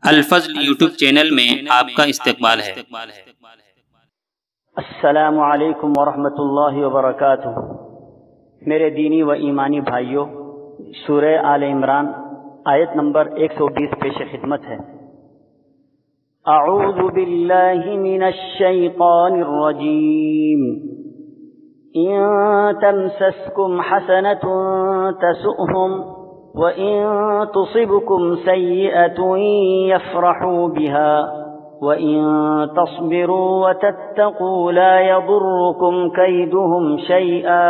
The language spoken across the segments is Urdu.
الفضل یوٹیوب چینل میں آپ کا استقبال ہے۔ السلام علیکم ورحمۃ اللہ وبرکاتہ۔ میرے دینی و ایمانی بھائیوں، سورہ آل عمران آیت نمبر 120 پیش خدمت ہے۔ اعوذ باللہ من الشیطان الرجیم۔ ان تمسسکم حسنۃ تسؤہم وَإِن تُصِبْكُمْ سَيِّئَةٌ يَفْرَحُوا بِهَا وَإِن تَصْبِرُوا وَتَتَّقُوا لَا يَضُرُّكُمْ كَيْدُهُمْ شَيْئًا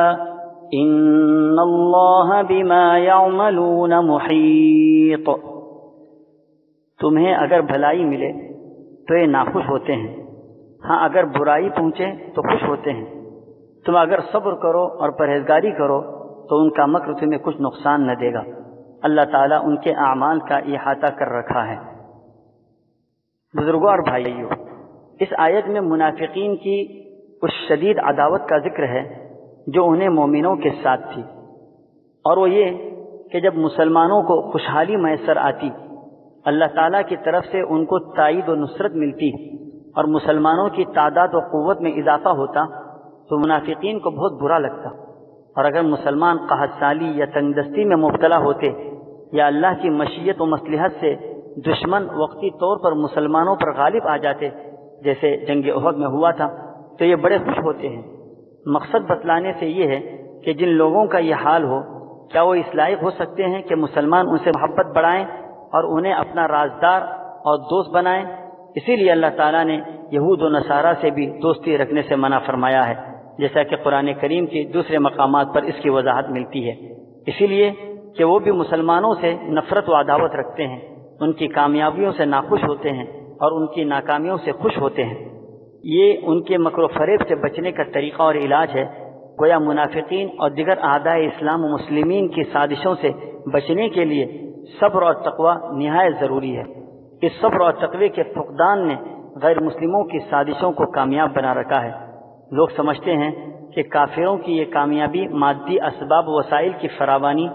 إِنَّ اللَّهَ بِمَا يَعْمَلُونَ مُحِيطٌ۔ تمہیں اگر بھلائی ملے تو یہ ناخوش ہوتے ہیں، ہاں اگر برائی پہنچے تو خوش ہوتے ہیں۔ تم اگر صبر کرو اور پرہیزگاری کرو تو ان کا مکر تمہیں کچھ نقصان نہ دے گا۔ اللہ تعالیٰ ان کے اعمال کا احاطہ کر رکھا ہے۔ بزرگوں اور بھائیوں، اس آیت میں منافقین کی اس شدید عداوت کا ذکر ہے جو انہیں مومنوں کے ساتھ تھی، اور وہ یہ کہ جب مسلمانوں کو خوشحالی میسر آتی، اللہ تعالیٰ کی طرف سے ان کو تائید و نصرت ملتی اور مسلمانوں کی تعداد و قوت میں اضافہ ہوتا تو منافقین کو بہت برا لگتا، اور اگر مسلمان قحط سالی یا تنگ دستی میں مبتلا ہوتے یا اللہ کی مشیت و مصلحت سے دشمن وقتی طور پر مسلمانوں پر غالب آ جاتے جیسے جنگ احد میں ہوا تھا تو یہ بڑے خوش ہوتے ہیں۔ مقصد بتلانے سے یہ ہے کہ جن لوگوں کا یہ حال ہو، کیا وہ اس لائق ہو سکتے ہیں کہ مسلمان ان سے محبت بڑھائیں اور انہیں اپنا رازدار اور دوست بنائیں؟ اسی لیے اللہ تعالیٰ نے یہود و نصارہ سے بھی دوستی رکھنے سے منع فرمایا ہے، جیسا کہ قرآن کریم کے دوسرے مقامات پر اس کی وضاحت ملتی ہے۔ اسی لیے کہ وہ بھی مسلمانوں سے نفرت و عداوت رکھتے ہیں، ان کی کامیابیوں سے ناخوش ہوتے ہیں اور ان کی ناکامیوں سے خوش ہوتے ہیں۔ یہ ان کے مکر و فریب سے بچنے کا طریقہ اور علاج ہے۔ گویا منافقین اور دیگر اعداء اسلام و مسلمین کی سازشوں سے بچنے کے لیے صبر اور تقوی نہایت ضروری ہے۔ اس صبر اور تقوی کے فقدان نے غیر مسلموں کی سازشوں کو کامیاب بنا رکھا ہے۔ لوگ سمجھتے ہیں کہ کافروں کی یہ کامیابی مادی اسباب و وسائل کی فراوانی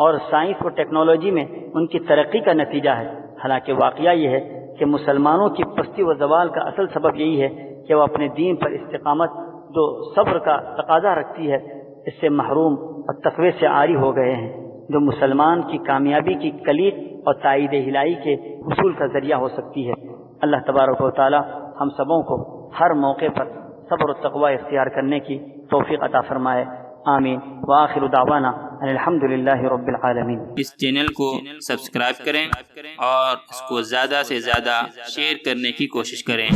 اور سائنس و ٹیکنالوجی میں ان کی ترقی کا نتیجہ ہے، حالانکہ واقعہ یہ ہے کہ مسلمانوں کی پستی و زوال کا اصل سبب یہی ہے کہ وہ اپنے دین پر استقامت جو صبر کا تقاضا رکھتی ہے اس سے محروم اور تقوی سے عاری ہو گئے ہیں، جو مسلمان کی کامیابی کی کلید اور تائید الہی کے حصول کا ذریعہ ہو سکتی ہے۔ اللہ تبارک و تعالی ہم سبوں کو ہر موقع پر صبر و تقوی اختیار کرنے کی توفیق عطا فرمائے، آمین۔ وآخر دعوانا ان الحمدللہ رب العالمین۔ اس چینل کو سبسکرائب کریں اور اس کو زیادہ سے زیادہ شیئر کرنے کی کوشش کریں۔